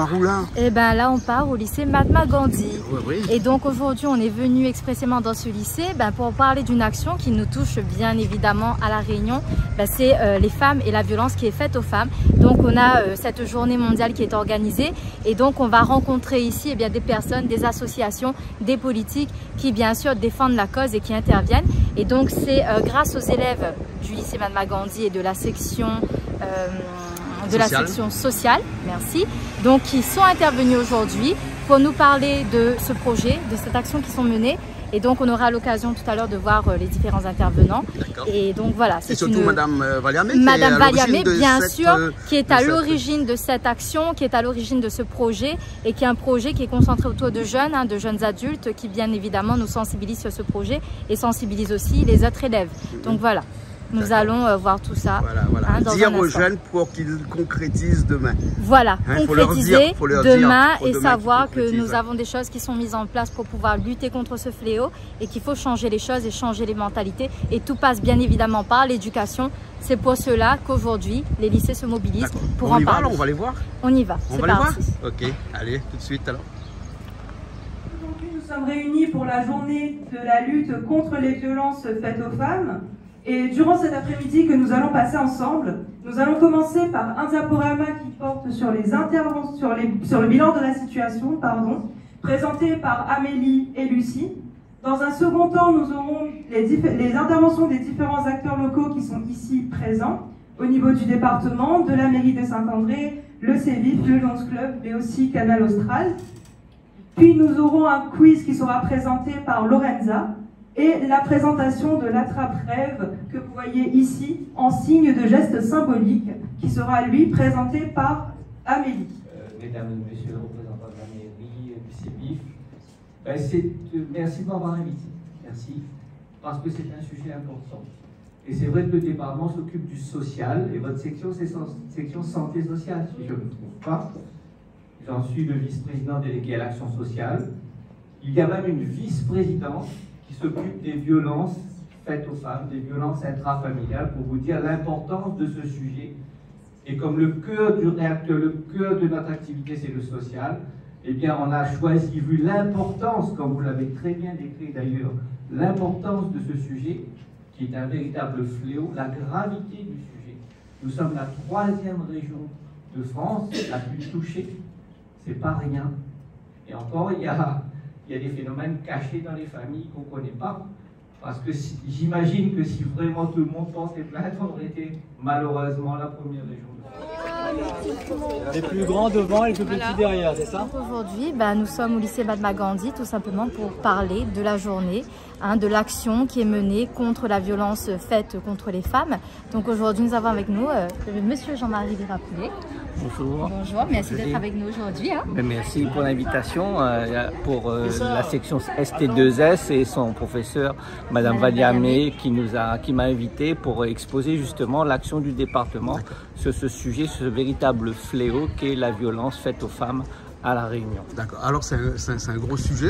part où là? Eh bien là, on part au lycée Mahatma Gandhi. Oui, oui. Et donc aujourd'hui, on est venu expressément dans ce lycée pour parler d'une action qui nous touche bien évidemment à La Réunion. C'est les femmes et la violence qui est faite aux femmes. Donc on a cette journée mondiale qui est organisée et donc on va rencontrer ici des personnes, des associations, des politiques qui bien sûr défendent la cause et qui interviennent. Et donc c'est grâce aux élèves du lycée Mahatma Gandhi et de la section sociale, merci, donc qui sont intervenus aujourd'hui pour nous parler de ce projet, de cette action qui sont menées. Et donc on aura l'occasion tout à l'heure de voir les différents intervenants. Et donc voilà, c'est surtout Madame Valiamé, Madame Valiamé, bien sûr, qui est à l'origine de cette action, qui est à l'origine de ce projet et qui est un projet qui est concentré autour de jeunes adultes qui bien évidemment nous sensibilisent sur ce projet et sensibilisent aussi les autres élèves. Donc voilà. Nous allons voir tout ça. Voilà. Dire aux jeunes pour qu'ils concrétisent demain. Voilà, concrétiser demain et savoir que nous avons avons des choses qui sont mises en place pour pouvoir lutter contre ce fléau et qu'il faut changer les choses et changer les mentalités. Et tout passe bien évidemment par l'éducation. C'est pour cela qu'aujourd'hui, les lycées se mobilisent pour en parler. On va les voir. On y va. On va les voir. Ok, allez, tout de suite alors. Aujourd'hui, nous sommes réunis pour la journée de la lutte contre les violences faites aux femmes. Et durant cet après-midi que nous allons passer ensemble, nous allons commencer par un diaporama qui porte sur les interventions, sur le bilan de la situation, présenté par Amélie et Lucie. Dans un second temps, nous aurons les interventions des différents acteurs locaux qui sont ici présents, au niveau du département, de la mairie de Saint-André, le CEVIF, le Lions Club, mais aussi Canal Austral. Puis nous aurons un quiz qui sera présenté par Lorenza, et la présentation de l'attrape-rêve que vous voyez ici en signe de geste symbolique qui sera lui présenté par Amélie. Mesdames et messieurs les représentants de la mairie, du CEVIF, merci de m'avoir invité. Merci, parce que c'est un sujet important. Et c'est vrai que le département s'occupe du social et votre section, c'est section santé sociale, si je ne me trompe pas. J'en suis le vice-président délégué à l'action sociale. Il y a même une vice-présidente qui s'occupe des violences faites aux femmes, des violences intrafamiliales, pour vous dire l'importance de ce sujet. Et comme le cœur du réacteur, le cœur de notre activité, c'est le social, eh bien, on a choisi, vu l'importance, comme vous l'avez très bien décrit d'ailleurs, l'importance de ce sujet, qui est un véritable fléau, la gravité du sujet. Nous sommes la 3e région de France, la plus touchée. C'est pas rien. Et encore, il y a des phénomènes cachés dans les familles qu'on ne connaît pas. Parce que j'imagine que si vraiment tout le monde portait plainte, on aurait été malheureusement la première région de France. Les plus grands devant et les plus petits derrière, c'est ça? Aujourd'hui, nous sommes au lycée Mahatma Gandhi tout simplement pour parler de la journée, de l'action qui est menée contre la violence faite contre les femmes. Donc aujourd'hui, nous avons avec nous monsieur Jean-Marie Vérapoulet. Bonjour. Bonjour, merci d'être avec nous aujourd'hui. Merci pour l'invitation pour la section ST2S et son professeur, Madame Valiamé, qui m'a invité pour exposer justement l'action du département sur ce sujet, ce véritable fléau qu'est la violence faite aux femmes à La Réunion. D'accord. Alors c'est un gros sujet.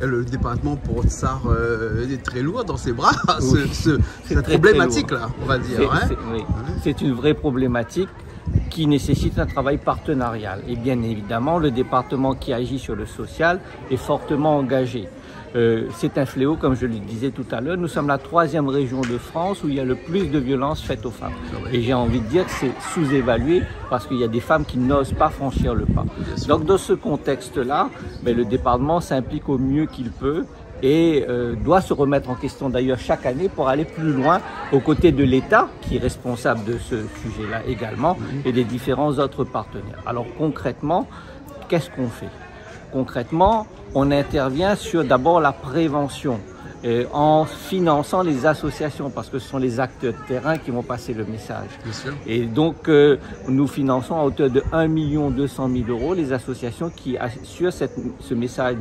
Le département porte ça est très lourd dans ses bras. Cette problématique-là, on va dire. C'est une vraie problématique qui nécessite un travail partenarial. Et bien évidemment, le département qui agit sur le social est fortement engagé. C'est un fléau, comme je le disais tout à l'heure. Nous sommes la 3e région de France où il y a le plus de violences faites aux femmes. Et j'ai envie de dire que c'est sous-évalué parce qu'il y a des femmes qui n'osent pas franchir le pas. Donc dans ce contexte-là, le département s'implique au mieux qu'il peut et doit se remettre en question d'ailleurs chaque année pour aller plus loin aux côtés de l'État qui est responsable de ce sujet-là également et des différents autres partenaires. Alors concrètement, qu'est-ce qu'on fait? Concrètement, on intervient sur d'abord la prévention en finançant les associations parce que ce sont les acteurs de terrain qui vont passer le message. Bien sûr. Et donc nous finançons à hauteur de 1 200 000 € les associations qui assurent ce message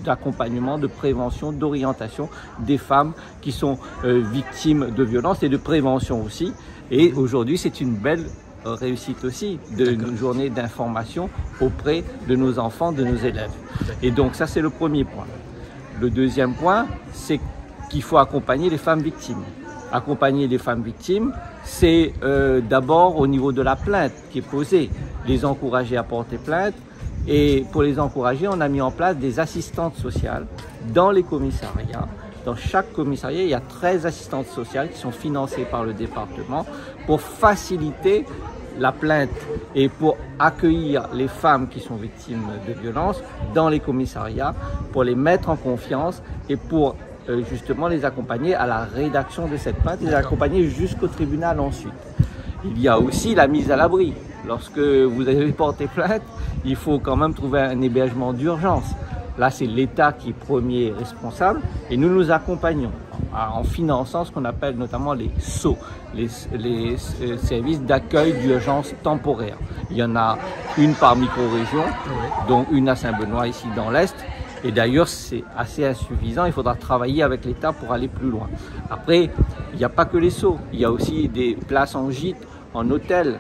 d'accompagnement, de prévention, d'orientation des femmes qui sont victimes de violences et de prévention aussi. Et aujourd'hui, c'est une belle réussite aussi d'une journée d'information auprès de nos enfants, de nos élèves. Et donc ça, c'est le premier point. Le deuxième point, c'est qu'il faut accompagner les femmes victimes. Accompagner les femmes victimes, c'est d'abord au niveau de la plainte qui est posée. les encourager à porter plainte. Et pour les encourager, on a mis en place des assistantes sociales dans les commissariats. Dans chaque commissariat, il y a 13 assistantes sociales qui sont financées par le département pour faciliter la plainte et pour accueillir les femmes qui sont victimes de violences dans les commissariats, pour les mettre en confiance et pour justement les accompagner à la rédaction de cette plainte et les accompagner jusqu'au tribunal ensuite. Il y a aussi la mise à l'abri. Lorsque vous avez porté plainte, il faut quand même trouver un hébergement d'urgence. Là, c'est l'État qui est premier responsable et nous nous accompagnons en finançant ce qu'on appelle notamment les SO, les services d'accueil d'urgence temporaire. Il y en a une par micro-région, dont une à Saint-Benoît ici dans l'Est. Et d'ailleurs, c'est assez insuffisant. Il faudra travailler avec l'État pour aller plus loin. Après, il n'y a pas que les SO. Il y a aussi des places en gîte, en hôtel,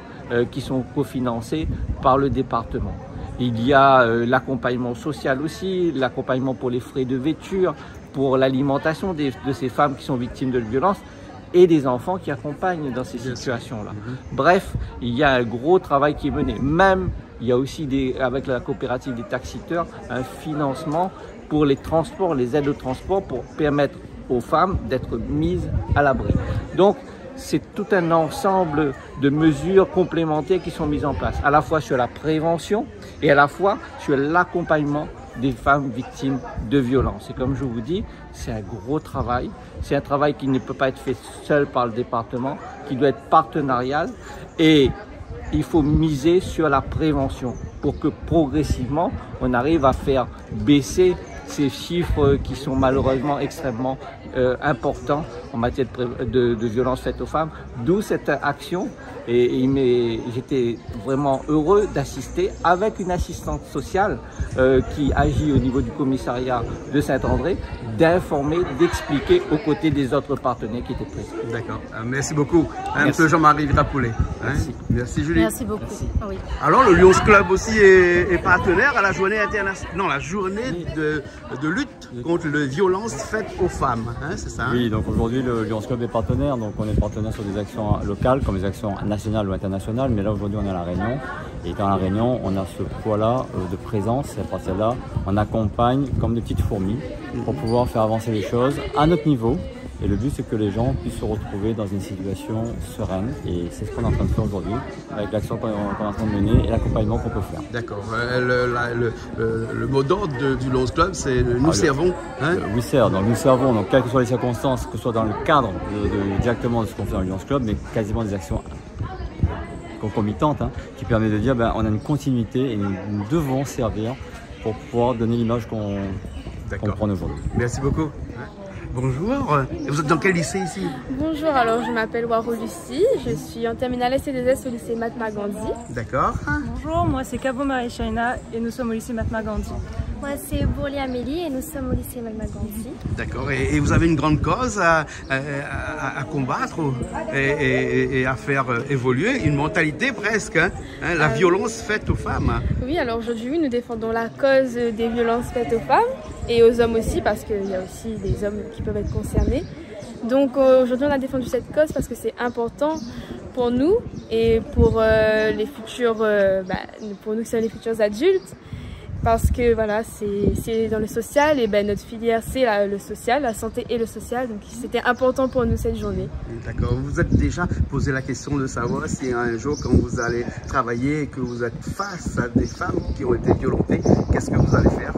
qui sont cofinancées par le département. Il y a l'accompagnement social aussi, l'accompagnement pour les frais de vêture, pour l'alimentation de ces femmes qui sont victimes de violences et des enfants qui accompagnent dans ces situations-là. Bref, il y a un gros travail qui est mené. Même, il y a aussi, avec la coopérative des taxiteurs, un financement pour les transports, les aides au transport pour permettre aux femmes d'être mises à l'abri. Donc, c'est tout un ensemble de mesures complémentaires qui sont mises en place, à la fois sur la prévention et à la fois sur l'accompagnement des femmes victimes de violences. Et comme je vous dis, c'est un gros travail. C'est un travail qui ne peut pas être fait seul par le département, qui doit être partenarial. Et il faut miser sur la prévention pour que progressivement, on arrive à faire baisser ces chiffres qui sont malheureusement extrêmement importants en matière de violences faites aux femmes. D'où cette action. Et j'étais vraiment heureux d'assister avec une assistante sociale qui agit au niveau du commissariat de Saint-André, d'informer, d'expliquer aux côtés des autres partenaires qui étaient présents. D'accord. Merci beaucoup. Monsieur Jean-Marie Virapoulet. Merci. Merci Julie. Merci beaucoup. Oui. Alors le Lions Club aussi est partenaire à la journée internationale, non, la journée de lutte contre les violences faites aux femmes. Hein, c'est ça? Oui, donc aujourd'hui le Lions Club est partenaire, donc on est partenaire sur des actions locales comme des actions nationales ou internationales, mais là aujourd'hui on est à La Réunion. Et dans La Réunion, on a ce poids-là de présence, et à partir de là, on accompagne comme des petites fourmis pour pouvoir faire avancer les choses à notre niveau. Et le but, c'est que les gens puissent se retrouver dans une situation sereine. Et c'est ce qu'on est en train de faire aujourd'hui, avec l'action qu'on est en train de mener et l'accompagnement qu'on peut faire. D'accord. Le mot d'ordre du Lions Club, c'est nous servons. Hein? We serve. Donc nous servons, donc, quelles que soient les circonstances, que ce soit dans le cadre directement de ce qu'on fait dans le Lions Club, mais quasiment des actions concomitante, hein, qui permet de dire on a une continuité et nous devons servir pour pouvoir donner l'image qu'on prend aujourd'hui. Merci beaucoup. Bonjour, vous êtes dans quel lycée ici? Bonjour, alors je m'appelle Waro Lucie, je suis en terminale SC2S au lycée Mahatma Gandhi. D'accord. Bonjour, moi c'est Kabo Marie-Shaina et nous sommes au lycée Mahatma Gandhi. Moi c'est Bourli Amélie et nous sommes au lycée Mahatma Gandhi. D'accord, et vous avez une grande cause à combattre et à faire évoluer, une mentalité presque, hein, la violence faite aux femmes. Oui, alors aujourd'hui nous défendons la cause des violences faites aux femmes et aux hommes aussi, parce qu'il y a aussi des hommes qui peuvent être concernés. Donc aujourd'hui on a défendu cette cause parce que c'est important pour nous et pour les futurs, pour nous qui sommes les futurs adultes. Parce que voilà, c'est dans le social et notre filière c'est le social, la santé et le social, donc c'était important pour nous cette journée. D'accord, vous vous êtes déjà posé la question de savoir si un jour quand vous allez travailler et que vous êtes face à des femmes qui ont été violentées, qu'est-ce que vous allez faire?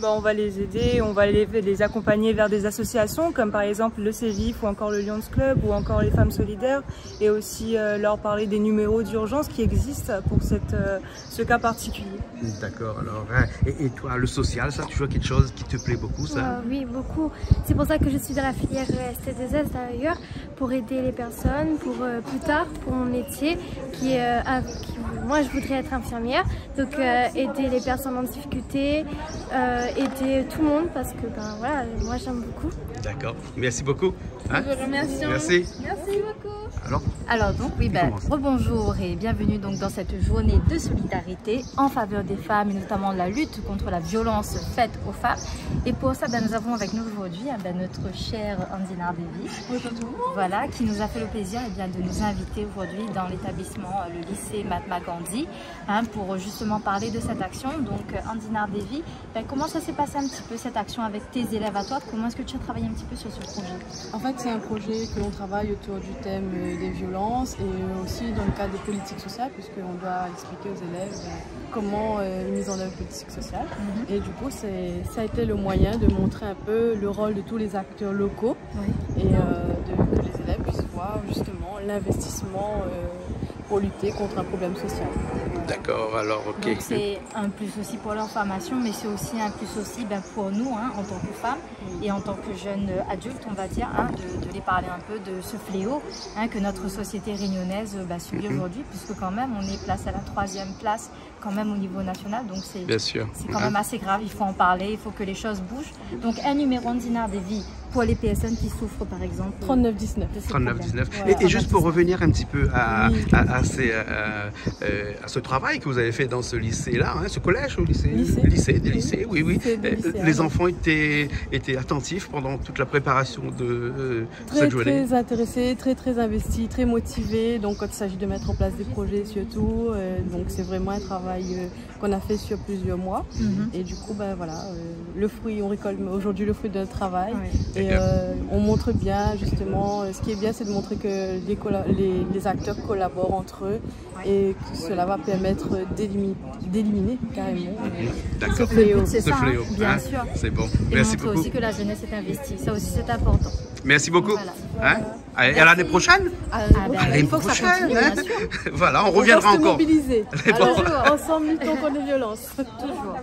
On va les aider, on va les accompagner vers des associations comme par exemple le CEVIF ou encore le Lions Club ou encore les Femmes Solidaires, et aussi leur parler des numéros d'urgence qui existent pour ce cas particulier. D'accord, alors et toi, le social, ça, tu vois quelque chose qui te plaît beaucoup, ça? Oui, beaucoup. C'est pour ça que je suis dans la filière ST2S d'ailleurs, pour aider les personnes, pour plus tard, pour mon métier, moi je voudrais être infirmière, donc aider les personnes en difficulté, aider tout le monde parce que voilà, moi j'aime beaucoup. D'accord, merci beaucoup. Hein? Nous vous remercions. Merci. Merci beaucoup. Alors donc oui, rebonjour et bienvenue donc dans cette journée de solidarité en faveur des femmes et notamment la lutte contre la violence faite aux femmes. Et pour ça, nous avons avec nous aujourd'hui notre chère Andina Davis. Voilà. Mandala qui nous a fait le plaisir de nous inviter aujourd'hui dans l'établissement, le lycée Mahatma Gandhi, pour justement parler de cette action. Donc Andinar Devi, comment ça s'est passé un petit peu cette action avec tes élèves à toi? Comment est-ce que tu as travaillé un petit peu sur ce projet? En fait, c'est un projet que l'on travaille autour du thème des violences et aussi dans le cadre des politiques sociales, puisqu'on doit expliquer aux élèves comment une mise en œuvre politique sociale. Et du coup, ça a été le moyen de montrer un peu le rôle de tous les acteurs locaux et que les élèves puissent voir justement l'investissement pour lutter contre un problème social. D'accord, alors ok. Donc c'est un plus aussi pour leur formation, mais c'est aussi un plus aussi pour nous en tant que femmes et en tant que jeunes adultes, on va dire, de les parler un peu de ce fléau que notre société réunionnaise subit aujourd'hui, puisque quand même on est placé à la 3e place quand même au niveau national, donc c'est quand même assez grave, il faut en parler, il faut que les choses bougent. Donc un numéro Andinar Devi pour les personnes qui souffrent par exemple 3919. 3919. Et juste pour revenir un petit peu à ce travail que vous avez fait dans ce lycée-là, ce collège ou lycée? Lycée, oui. Les enfants étaient attentifs pendant toute la préparation de cette journée? Très intéressés, très investis, très motivés. Donc quand il s'agit de mettre en place des projets surtout, donc c'est vraiment un travail qu'on a fait sur plusieurs mois. Et du coup, le fruit, on récolte aujourd'hui le fruit de notre travail. Et on montre bien, justement, ce qui est bien, c'est de montrer que les acteurs collaborent entre eux et que cela va permettre d'éliminer carrément ce fléau. C'est ça, bien sûr. C'est bon. Et merci montrer beaucoup. aussi que la jeunesse est investie, ça aussi c'est important. Merci beaucoup. Voilà. Et à l'année prochaine? Il faut que ça continue, bien sûr. Voilà, on reviendra encore. Mobiliser. Alors, ensemble, luttons contre les violences. Toujours.